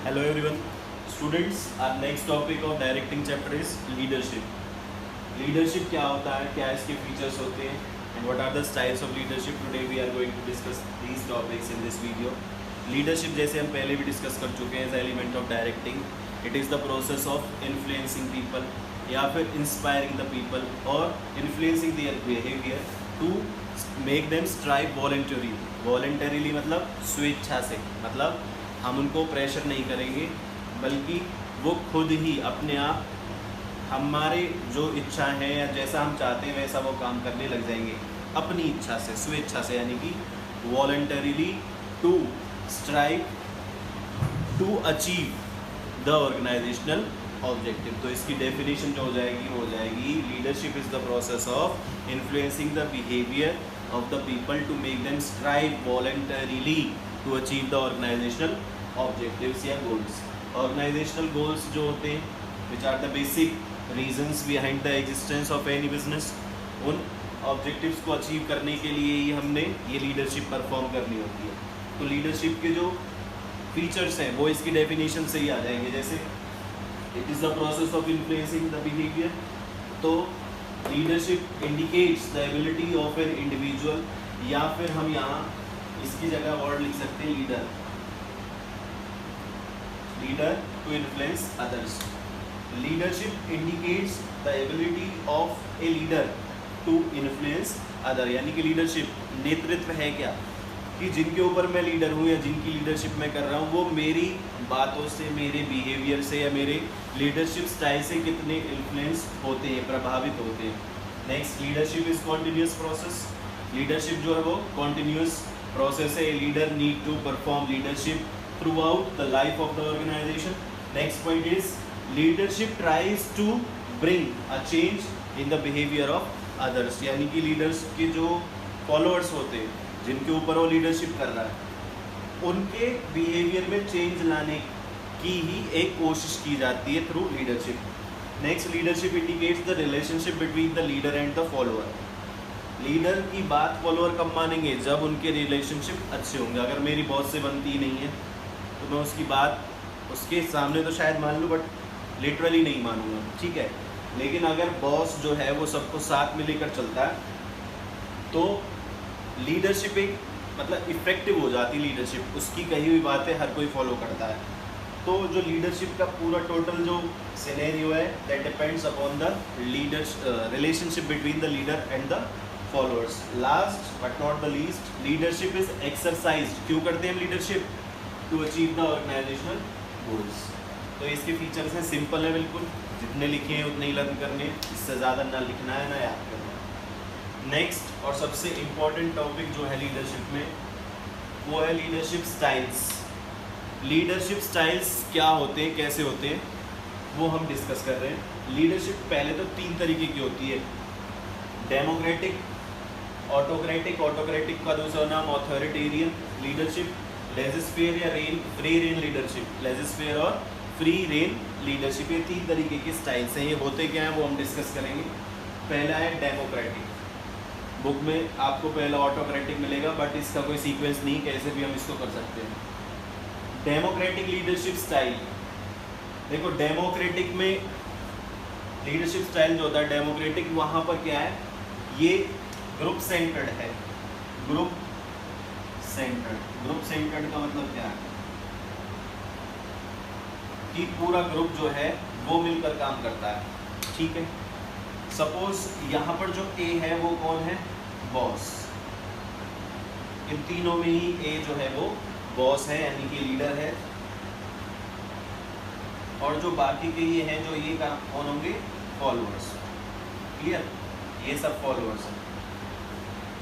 Hello everyone, students. Our next topic of directing chapter is leadership. Leadership क्या होता है, क्या इसके features होते हैं, and what are the styles of leadership. Today we are going to discuss these topics in this video. Leadership जैसे हम पहले भी discuss कर चुके हैं, is element of directing. It is the process of influencing people या फिर inspiring the people or influencing their behavior to make them strive voluntarily. Voluntarily मतलब स्वेच्छा से, मतलब हम उनको प्रेशर नहीं करेंगे बल्कि वो खुद ही अपने आप हमारे जो इच्छा है या जैसा हम चाहते हैं वैसा वो काम करने लग जाएंगे अपनी इच्छा से, स्वेच्छा से, यानी कि voluntarily to strive to achieve the organisational objective. तो इसकी डेफिनेशन जो हो जाएगी leadership is the process of influencing the behaviour of the people to make them strive voluntarily to achieve the organisational objectives या गोल्स। ऑर्गेनाइजेशनल गोल्स जो होते हैं which are the basic reasons behind the existence of any business, उन objectives को achieve करने के लिए ही हमने ये लीडरशिप परफॉर्म करनी होती है। तो लीडरशिप के जो फीचर्स हैं वो इसकी डेफिनेशन से ही आ जाएंगे, जैसे it is the process of influencing the behaviour. तो leadership indicates the ability of an individual, या फिर हम यहाँ इसकी जगह वर्ड लिख सकते हैं leader to influence others. Leadership indicates the ability of a leader to influence other, यानी कि लीडरशिप नेतृत्व है क्या, कि जिनके ऊपर मैं लीडर हूँ या जिनकी लीडरशिप मैं कर रहा हूँ वो मेरी बातों से, मेरे बिहेवियर से या मेरे लीडरशिप स्टाइल से कितने इन्फ्लुएंस होते हैं, प्रभावित होते हैं। Next, leadership is continuous process. Leadership जो है वो कॉन्टिन्यूस प्रोसेस है। Leader need to perform leadership throughout the life of the organisation. Next point is leadership tries to bring a change in the behaviour of others, यानी कि leaders के जो followers होते हैं जिनके ऊपर वो लीडरशिप कर रहा है उनके बिहेवियर में चेंज लाने की ही एक कोशिश की जाती है through leadership. Next, leadership indicates the relationship between the leader and the follower. Leader की बात फॉलोअर कब मानेंगे, जब उनके रिलेशनशिप अच्छे होंगे। अगर मेरी बॉस से बनती ही नहीं है तो मैं उसकी बात उसके सामने तो शायद मान लूँ बट लिटरली नहीं मानूंगा, ठीक है। लेकिन अगर बॉस जो है वो सबको साथ में लेकर चलता है तो लीडरशिप एक मतलब इफेक्टिव हो जाती है। लीडरशिप, उसकी कही हुई बातें हर कोई फॉलो करता है। तो जो लीडरशिप का पूरा टोटल जो सिनेरियो है that depends upon the leaders relationship between the leader and the followers. Last but not the least, leadership is exercised. क्यों करते हैं हम leadership? To achieve the organisational goals. तो इसके फीचर्स हैं, सिंपल है बिल्कुल, जितने लिखे हैं उतने ही लर्न करने, इससे ज़्यादा ना लिखना है ना याद करना है। नेक्स्ट और सबसे इम्पॉर्टेंट टॉपिक जो है लीडरशिप में वो है लीडरशिप स्टाइल्स। लीडरशिप स्टाइल्स क्या होते हैं, कैसे होते हैं, वो हम डिस्कस कर रहे हैं। लीडरशिप पहले तो 3 तरीके की होती है, डेमोक्रेटिक, ऑटोक्रेटिक, ऑटोक्रेटिक का दूसरा नाम ऑथोरिटेरियन लीडरशिप, लेजिस्फेयर या फ्री रेन लीडरशिप, लेजिस्फेयर और फ्री रेन लीडरशिप। ये 3 तरीके के स्टाइल्स हैं। ये होते क्या हैं वो हम डिस्कस करेंगे। पहला है डेमोक्रेटिक। बुक में आपको पहला ऑटोक्रेटिक मिलेगा बट इसका कोई सीक्वेंस नहीं, कैसे भी हम इसको कर सकते हैं। डेमोक्रेटिक लीडरशिप स्टाइल, देखो डेमोक्रेटिक में लीडरशिप स्टाइल जो होता है डेमोक्रेटिक, वहाँ पर क्या है, ये ग्रुप सेंटर्ड है। ग्रुप सेंटर्ड का मतलब क्या है कि पूरा ग्रुप जो है वो मिलकर काम करता है, ठीक है। सपोज यहाँ पर जो ए है वो कौन है, बॉस। इन तीनों में ही ए जो है वो बॉस है, यानी कि लीडर है, और जो बाकी के ये हैं जो ये काम कौन होंगे, फॉलोअर्स। क्लियर, ये सब फॉलोअर्स हैं।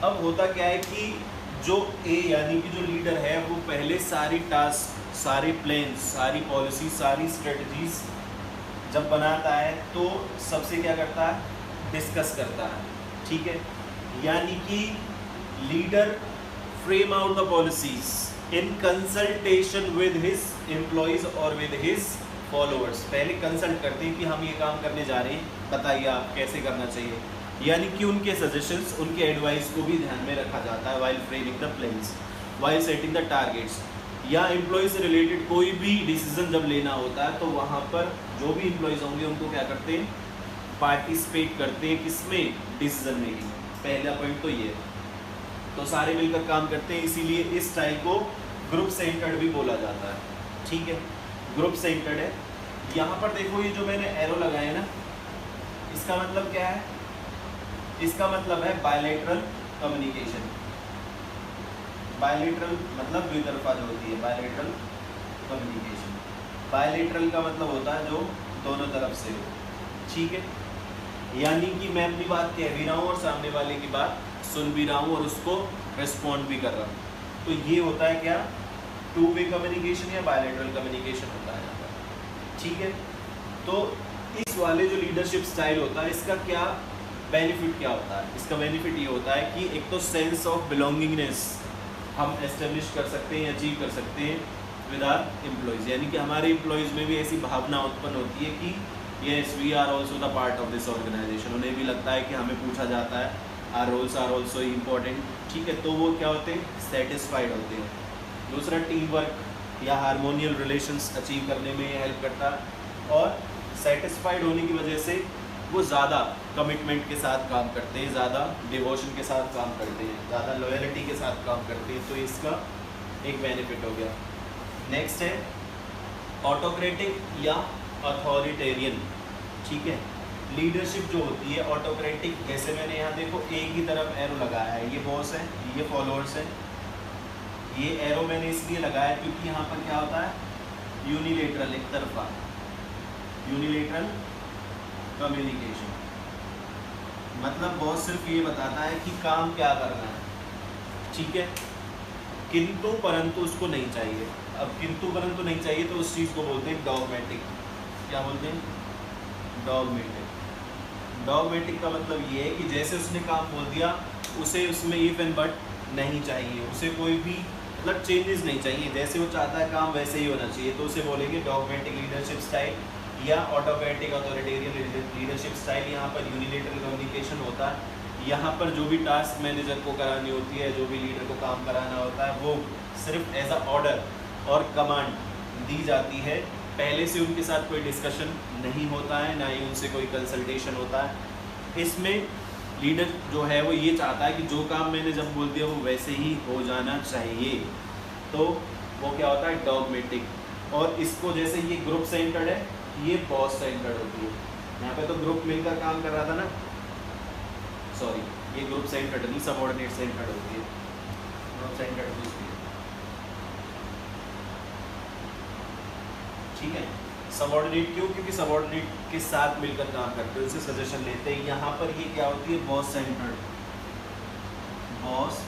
अब होता क्या है कि जो ए यानी कि जो लीडर है वो पहले सारी टास्क, सारे प्लान, सारी पॉलिसी, सारी स्ट्रेटजीज जब बनाता है तो सबसे क्या करता है, डिस्कस करता है, ठीक है। यानी कि leader frame out the policies in consultation with his employees और विद हिज फॉलोअर्स। पहले कंसल्ट करते हैं कि हम ये काम करने जा रहे हैं, बताइए आप कैसे करना चाहिए, यानी कि उनके सजेशंस, उनके एडवाइस को भी ध्यान में रखा जाता है while framing the plans, while setting the targets. या एम्प्लॉय से रिलेटेड कोई भी डिसीजन जब लेना होता है तो वहाँ पर जो भी एम्प्लॉयज़ होंगे उनको क्या करते हैं, पार्टिसिपेट करते हैं किसमें, डिसीजन मेकिंग। पहला पॉइंट तो ये है। तो सारे मिलकर काम करते हैं, इसीलिए इस स्टाइल को ग्रुप सेंटर्ड भी बोला जाता है। ठीक है, ग्रुप सेंटर्ड है। यहाँ पर देखो ये जो मैंने एरो लगाया है ना, इसका मतलब क्या है, इसका मतलब है बायलैटरल कम्युनिकेशन। बायलैटरल मतलब द्वितरफा जो होती है, बायलैटरल कम्युनिकेशन। बायलैटरल का मतलब होता है जो दोनों तरफ से हो। ठीक है, यानी कि मैं अपनी बात कह भी रहा हूँ और सामने वाले की बात सुन भी रहा हूँ और उसको रिस्पॉन्ड भी कर रहा हूँ। तो ये होता है क्या, टू वे कम्युनिकेशन या बायलैटरल कम्युनिकेशन होता है यहाँ पर। ठीक है, तो इस वाले जो लीडरशिप स्टाइल होता है इसका क्या बेनिफिट क्या होता है, इसका बेनिफिट ये होता है कि एक तो सेंस ऑफ बिलोंगिंगनेस हम एस्टेब्लिश कर सकते हैं, अचीव कर सकते हैं विद आर एम्प्लॉयज़। यानी कि हमारे एम्प्लॉयज़ में भी ऐसी भावना उत्पन्न होती है कि yes we are also the part of this organisation. उन्हें भी लगता है कि हमें पूछा जाता है, our roles are also important. ठीक है, तो वो क्या होते हैं, सेटिस्फाइड होते हैं। दूसरा, टीम वर्क या हारमोनियल रिलेशंस अचीव करने में हेल्प करता है। और सेटिस्फाइड होने की वजह से वो ज़्यादा कमिटमेंट के साथ काम करते हैं, ज़्यादा डिवोशन के साथ काम करते हैं, ज़्यादा लॉयल्टी के साथ काम करते हैं। तो इसका एक बेनिफिट हो गया। नेक्स्ट है ऑटोक्रेटिक या अथॉरिटेरियन। ठीक है, लीडरशिप जो होती है ऑटोक्रेटिक, जैसे मैंने यहाँ देखो एक ही तरफ एरो लगाया है, ये बॉस है, ये फॉलोअर्स है। ये एरो मैंने इसलिए लगाया क्योंकि यहाँ पर क्या होता है, यूनिलेटरल, एक तरफा, यूनिलेटरल कम्युनिकेशन। मतलब बॉस सिर्फ ये बताता है कि काम क्या करना है। ठीक है, किंतु परंतु उसको नहीं चाहिए। अब किंतु परंतु नहीं चाहिए तो उस चीज़ को बोलते हैं डॉगमेटिक। क्या बोलते हैं, डॉगमेटिक। डॉगमेटिक का मतलब ये है कि जैसे उसने काम बोल दिया उसे उसमें इफ एंड बट नहीं चाहिए, उसे कोई भी मतलब चेंजेस नहीं चाहिए, जैसे वो चाहता है काम वैसे ही होना चाहिए। तो उसे बोलेंगे डॉगमेटिक लीडरशिप स्टाइल या ऑटोक्रेटिक अथॉरिटेरियन लीडरशिप स्टाइल। यहाँ पर यूनिलेटरल कम्युनिकेशन होता है। यहाँ पर जो भी टास्क मैनेजर को करानी होती है, जो भी लीडर को काम कराना होता है, वो सिर्फ एज अ ऑर्डर और कमांड दी जाती है। पहले से उनके साथ कोई डिस्कशन नहीं होता है, ना ही उनसे कोई कंसल्टेशन होता है। इसमें लीडर जो है वो ये चाहता है कि जो काम मैंने जब बोल दिया वो वैसे ही हो जाना चाहिए। तो वो क्या होता है, डॉगमेटिक। और इसको जैसे ये ग्रुप सेंटर्ड है, ये बॉस सेंटर्ड होती है। यहाँ पे तो ग्रुप मिलकर काम कर रहा था ना, सॉरी ये ग्रुप सेंटर्ड नहीं, सबऑर्डिनेट सेंटर्ड होती है। ग्रुप सेंटर्ड होती है, ठीक है। सबऑर्डिनेट क्यों, क्योंकि सबऑर्डिनेट के साथ मिलकर काम करते हैं, उनसे सजेशन लेते हैं। यहाँ पर ये क्या होती है, boss centred. Boss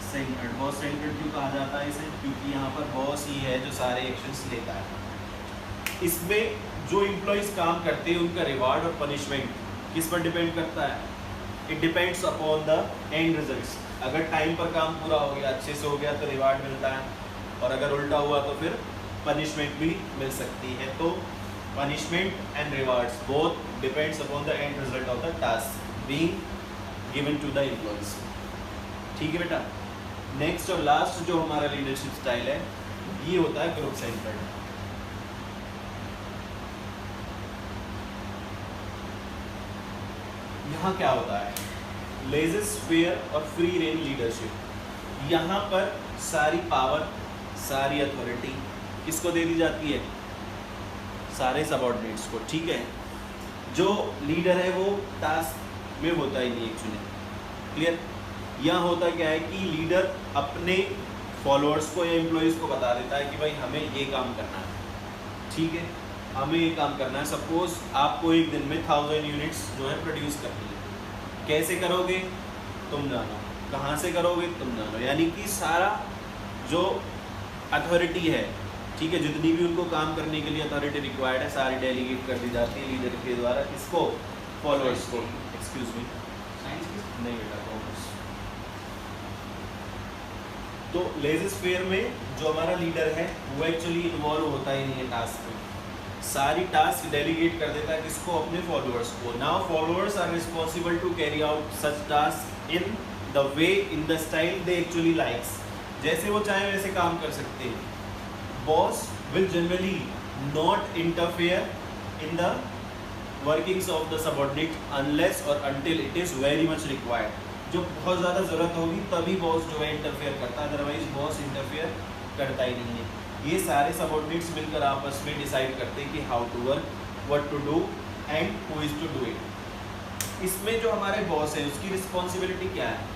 centred, boss centred क्यों कहा जाता है इसे, क्योंकि यहाँ पर बॉस ही है जो सारे एक्शंस लेता है। इसमें जो एम्प्लॉयज़ काम करते हैं उनका रिवार्ड और पनिशमेंट किस पर डिपेंड करता है, it depends upon the and results. अगर टाइम पर काम पूरा हो गया, अच्छे से हो गया तो रिवार्ड मिलता है, और अगर उल्टा हुआ तो फिर पनिशमेंट भी मिल सकती है। तो punishment and rewards both depends upon the end result of the task being given to the employees. ठीक है बेटा। नेक्स्ट और लास्ट जो हमारा लीडरशिप स्टाइल है ये होता है ग्रुप सेंटर्ड। यहाँ क्या होता है, लेज़र-फेयर और फ्री रेंज लीडरशिप। यहाँ पर सारी पावर, सारी अथॉरिटी किसको दे दी जाती है, सारे सबऑर्डिनेट्स को। ठीक है, जो लीडर है वो टास्क में होता ही नहीं एक्चुअली, क्लियर। यहाँ होता क्या है कि लीडर अपने फॉलोअर्स को या एम्प्लॉयज़ को बता देता है कि भाई हमें ये काम करना है। ठीक है, हमें ये काम करना है। सपोज आपको एक दिन में 1000 यूनिट्स जो है प्रोड्यूस करनी है, कैसे करोगे तुम जानो, कहाँ से करोगे तुम जानो। यानी कि सारा जो अथॉरिटी है, ठीक है, जितनी भी उनको काम करने के लिए अथॉरिटी रिक्वायर्ड है सारी डेलीगेट कर दी जाती है लीडर के द्वारा। किसको, फॉलोअर्स को। एक्सक्यूज मी, साइंस नहीं बेटा, कॉमर्स। तो लेज़र-फेयर में जो हमारा लीडर है वो एक्चुअली इन्वॉल्व होता ही नहीं है टास्क में, सारी टास्क डेलीगेट कर देता है किसको, अपने फॉलोअर्स को। Now followers are responsible to carry out such task in the way, in the style they actually likes. जैसे वो चाहे वैसे काम कर सकते हैं, boss will generally not interfere in the workings of the subordinate unless or until it is very much required. जो बहुत ज़्यादा ज़रूरत होगी तभी बॉस जो है इंटरफेयर करता है, अदरवाइज बॉस इंटरफेयर करता ही नहीं है। ये सारे सबऑर्डिनेट्स मिलकर आपस में डिसाइड करते हैं कि how to work, what to do and who is to do it. इसमें जो हमारे बॉस है उसकी रिस्पॉन्सिबिलिटी क्या है?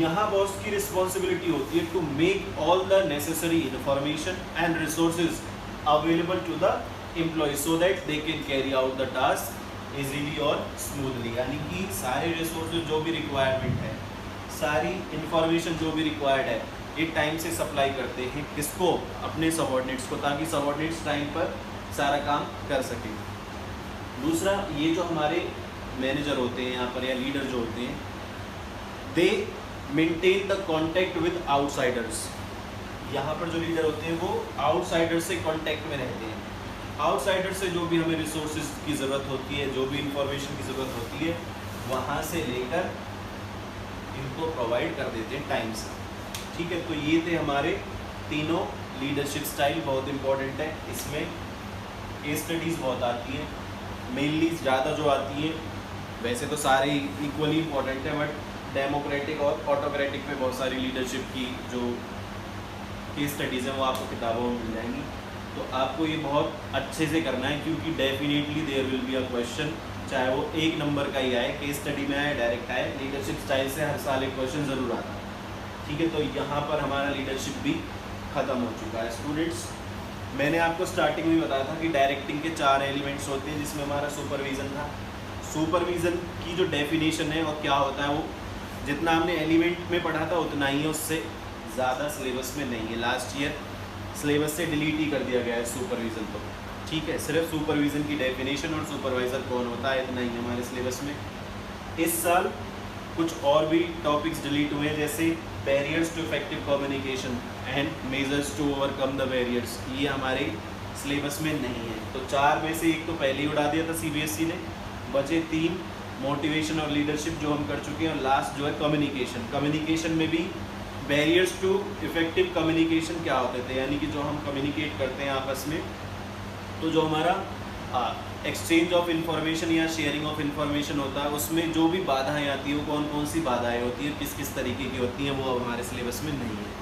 यहाँ बॉस की रिस्पॉन्सिबिलिटी होती है to make all the necessary information and resources available to the employee so that they can carry out the task easily और स्मूथली। यानी कि सारे रिसोर्सेज जो भी रिक्वायरमेंट है, सारी इंफॉर्मेशन जो भी रिक्वायर्ड है, ये टाइम से सप्लाई करते हैं किसको? अपने सबऑर्डिनेट्स को, ताकि सबऑर्डिनेट्स टाइम पर सारा काम कर सकें। दूसरा, ये जो हमारे मैनेजर होते हैं यहाँ पर या लीडर जो होते हैं, दे maintain the contact with outsiders. यहाँ पर जो लीडर होते हैं वो आउटसाइडर्स से कॉन्टैक्ट में रहते हैं। आउटसाइडर से जो भी हमें रिसोर्सेज की ज़रूरत होती है, जो भी इंफॉर्मेशन की ज़रूरत होती है, वहाँ से लेकर इनको प्रोवाइड कर देते हैं टाइम से। ठीक है, तो ये थे हमारे तीनों लीडरशिप स्टाइल, बहुत इंपॉर्टेंट है। इसमें केस स्टडीज़ बहुत आती हैं, मेनली ज़्यादा जो आती हैं, वैसे तो सारे इक्वली इंपॉर्टेंट है, बट डेमोक्रेटिक और ऑटोक्रेटिक में बहुत सारी लीडरशिप की जो केस स्टडीज़ हैं वो आपको किताबों में मिल जाएंगी। तो आपको ये बहुत अच्छे से करना है, क्योंकि definitely there will be a question, चाहे वो 1 नंबर का ही आए, केस स्टडी में आए, डायरेक्ट आए, लीडरशिप स्टाइल से हर साल एक क्वेश्चन ज़रूर आता है। ठीक है, तो यहाँ पर हमारा लीडरशिप भी ख़त्म हो चुका है। स्टूडेंट्स, मैंने आपको स्टार्टिंग में बताया था कि डायरेक्टिंग के 4 एलिमेंट्स होते हैं, जिसमें हमारा सुपरविज़न था। सुपरविज़न की जो डेफिनेशन है और क्या होता है, वो जितना हमने एलिमेंट में पढ़ा था उतना ही है, उससे ज़्यादा सिलेबस में नहीं है। लास्ट ईयर सिलेबस से डिलीट ही कर दिया गया है सुपरविज़न तो। ठीक है, सिर्फ सुपरविज़न की डेफिनेशन और सुपरवाइज़र कौन होता है इतना ही हमारे सिलेबस में। इस साल कुछ और भी टॉपिक्स डिलीट हुए हैं, जैसे barriers to effective communication and measures to overcome the barriers, ये हमारे सिलेबस में नहीं है। तो 4 में से 1 तो पहले ही उड़ा दिया था CBSE ने, बचे 3 मोटिवेशन और लीडरशिप जो हम कर चुके हैं, और लास्ट जो है कम्युनिकेशन। कम्युनिकेशन में भी बैरियर्स टू इफेक्टिव कम्युनिकेशन क्या होते थे, यानी कि जो हम कम्युनिकेट करते हैं आपस में, तो जो हमारा एक्सचेंज ऑफ इन्फॉर्मेशन या शेयरिंग ऑफ इन्फॉर्मेशन होता है, उसमें जो भी बाधाएं आती हैं वो कौन कौन सी बाधाएं होती हैं, किस किस तरीके की होती हैं, वो अब हमारे सिलेबस में नहीं है।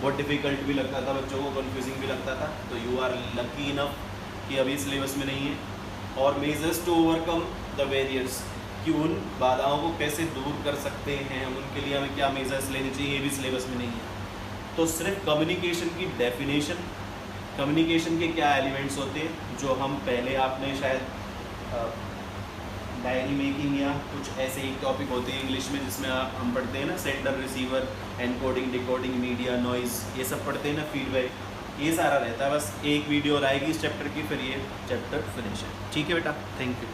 बहुत डिफ़िकल्ट भी लगता था बच्चों को, कन्फ्यूजिंग भी लगता था, तो यू आर लकी इनफ कि अभी सिलेबस में नहीं है। और measures to overcome the barriers, कि उन बाधाओं को कैसे दूर कर सकते हैं, उनके लिए हमें क्या मेजर्स लेने चाहिए, ये भी सिलेबस में नहीं है। तो सिर्फ कम्युनिकेशन की डेफिनेशन, कम्युनिकेशन के क्या एलिमेंट्स होते हैं, जो हम पहले आपने शायद डायरी मेकिंग या कुछ ऐसे ही टॉपिक होते हैं इंग्लिश में जिसमें हम पढ़ते हैं ना, sender receiver, encoding decoding media noise, ये सब पढ़ते हैं ना, फीडबैक, ये सारा रहता है। बस एक वीडियो और आएगी इस चैप्टर की, फिर ये चैप्टर फिनिश है। ठीक है बेटा, थैंक यू।